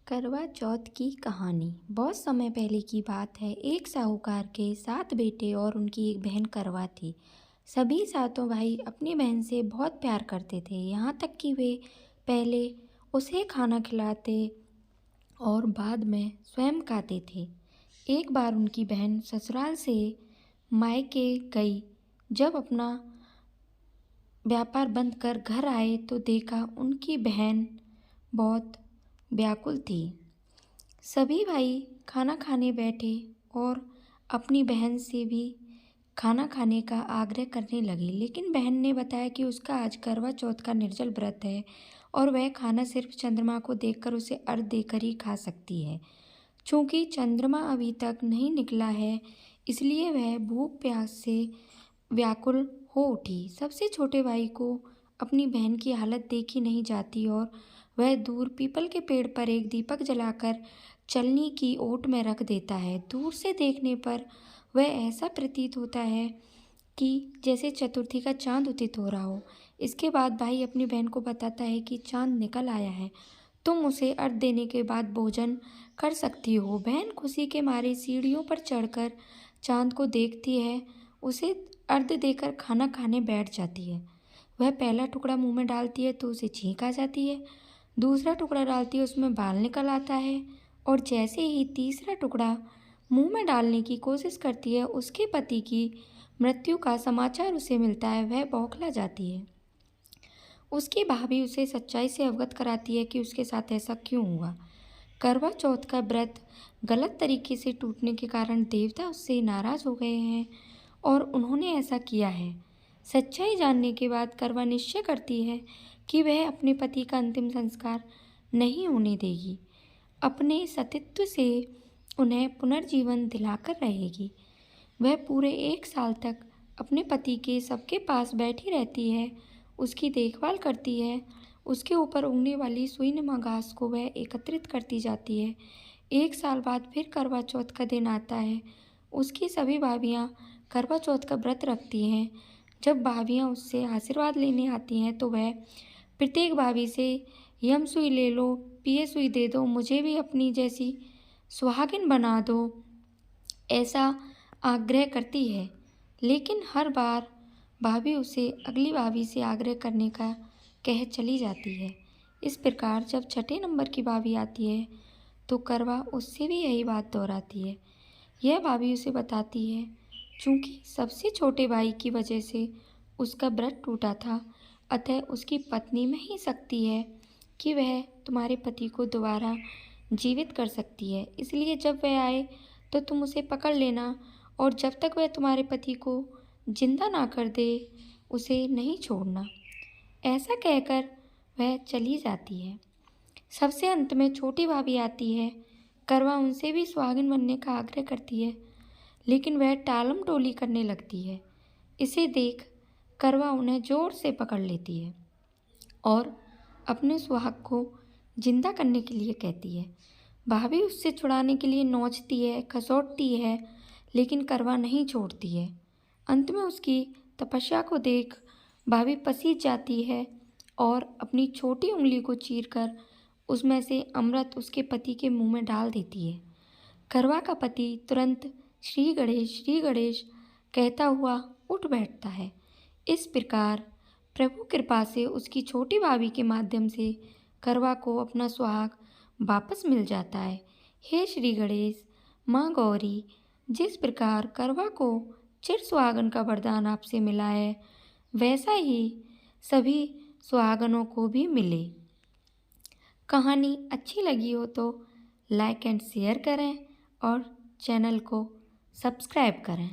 करवा चौथ की कहानी बहुत समय पहले की बात है। एक साहूकार के 7 बेटे और उनकी एक बहन करवा थी। सभी सातों भाई अपनी बहन से बहुत प्यार करते थे, यहाँ तक कि वे पहले उसे खाना खिलाते और बाद में स्वयं खाते थे। एक बार उनकी बहन ससुराल से मायके गई। जब अपना व्यापार बंद कर घर आए तो देखा उनकी बहन बहुत व्याकुल थी। सभी भाई खाना खाने बैठे और अपनी बहन से भी खाना खाने का आग्रह करने लगे, लेकिन बहन ने बताया कि उसका आज करवा चौथ का निर्जल व्रत है और वह खाना सिर्फ चंद्रमा को देखकर उसे अर्घ देकर ही खा सकती है। चूँकि चंद्रमा अभी तक नहीं निकला है, इसलिए वह भूख प्यास से व्याकुल हो उठी। सबसे छोटे भाई को अपनी बहन की हालत देखी नहीं जाती और वह दूर पीपल के पेड़ पर एक दीपक जलाकर चलनी की ओट में रख देता है। दूर से देखने पर वह ऐसा प्रतीत होता है कि जैसे चतुर्थी का चांद उदित हो रहा हो। इसके बाद भाई अपनी बहन को बताता है कि चांद निकल आया है, तुम उसे अर्घ देने के बाद भोजन कर सकती हो। बहन खुशी के मारे सीढ़ियों पर चढ़कर चांद को देखती है, उसे अर्घ देकर खाना खाने बैठ जाती है। वह पहला टुकड़ा मुंह में डालती है तो उसे छींक आ जाती है, दूसरा टुकड़ा डालती है उसमें बाल निकल आता है और जैसे ही तीसरा टुकड़ा मुंह में डालने की कोशिश करती है, उसके पति की मृत्यु का समाचार उसे मिलता है। वह बौखला जाती है। उसकी भाभी उसे सच्चाई से अवगत कराती है कि उसके साथ ऐसा क्यों हुआ। करवा चौथ का व्रत गलत तरीके से टूटने के कारण देवता उससे नाराज हो गए हैं और उन्होंने ऐसा किया है। सच्चाई जानने के बाद करवा निश्चय करती है कि वह अपने पति का अंतिम संस्कार नहीं होने देगी, अपने सतीत्व से उन्हें पुनर्जीवन दिलाकर रहेगी। वह पूरे 1 साल तक अपने पति के सबके पास बैठी रहती है, उसकी देखभाल करती है, उसके ऊपर उगने वाली सुईनुमा घास को वह एकत्रित करती जाती है। 1 साल बाद फिर करवा चौथ का दिन आता है। उसकी सभी भाभियाँ करवा चौथ का व्रत रखती हैं। जब भाभियाँ उससे आशीर्वाद लेने आती हैं तो वह प्रत्येक भाभी से यम सुई ले लो, पिए सुई दे दो, मुझे भी अपनी जैसी सुहागिन बना दो, ऐसा आग्रह करती है। लेकिन हर बार भाभी उसे अगली भाभी से आग्रह करने का कह चली जाती है। इस प्रकार जब छठे नंबर की भाभी आती है तो करवा उससे भी यही बात दोहराती है। यह भाभी उसे बताती है, चूँकि सबसे छोटे भाई की वजह से उसका व्रत टूटा था, अतः उसकी पत्नी में ही शक्ति है कि वह तुम्हारे पति को दोबारा जीवित कर सकती है। इसलिए जब वह आए तो तुम उसे पकड़ लेना और जब तक वह तुम्हारे पति को जिंदा ना कर दे उसे नहीं छोड़ना। ऐसा कहकर वह चली जाती है। सबसे अंत में छोटी भाभी आती है। करवा उनसे भी सुहागिन बनने का आग्रह करती है, लेकिन वह टालम टोली करने लगती है। इसे देख करवा उन्हें जोर से पकड़ लेती है और अपने सुहाग को जिंदा करने के लिए कहती है। भाभी उससे छुड़ाने के लिए नोचती है, खसोटती है, लेकिन करवा नहीं छोड़ती है। अंत में उसकी तपस्या को देख भाभी पसीज जाती है और अपनी छोटी उंगली को चीरकर उसमें से अमृत उसके पति के मुंह में डाल देती है। करवा का पति तुरंत श्री गणेश कहता हुआ उठ बैठता है। इस प्रकार प्रभु कृपा से उसकी छोटी भाभी के माध्यम से करवा को अपना सुहाग वापस मिल जाता है। हे श्री गणेश, माँ गौरी, जिस प्रकार करवा को चिर सुहागन का वरदान आपसे मिला है, वैसा ही सभी सुहागनों को भी मिले। कहानी अच्छी लगी हो तो लाइक एंड शेयर करें और चैनल को सब्सक्राइब करें।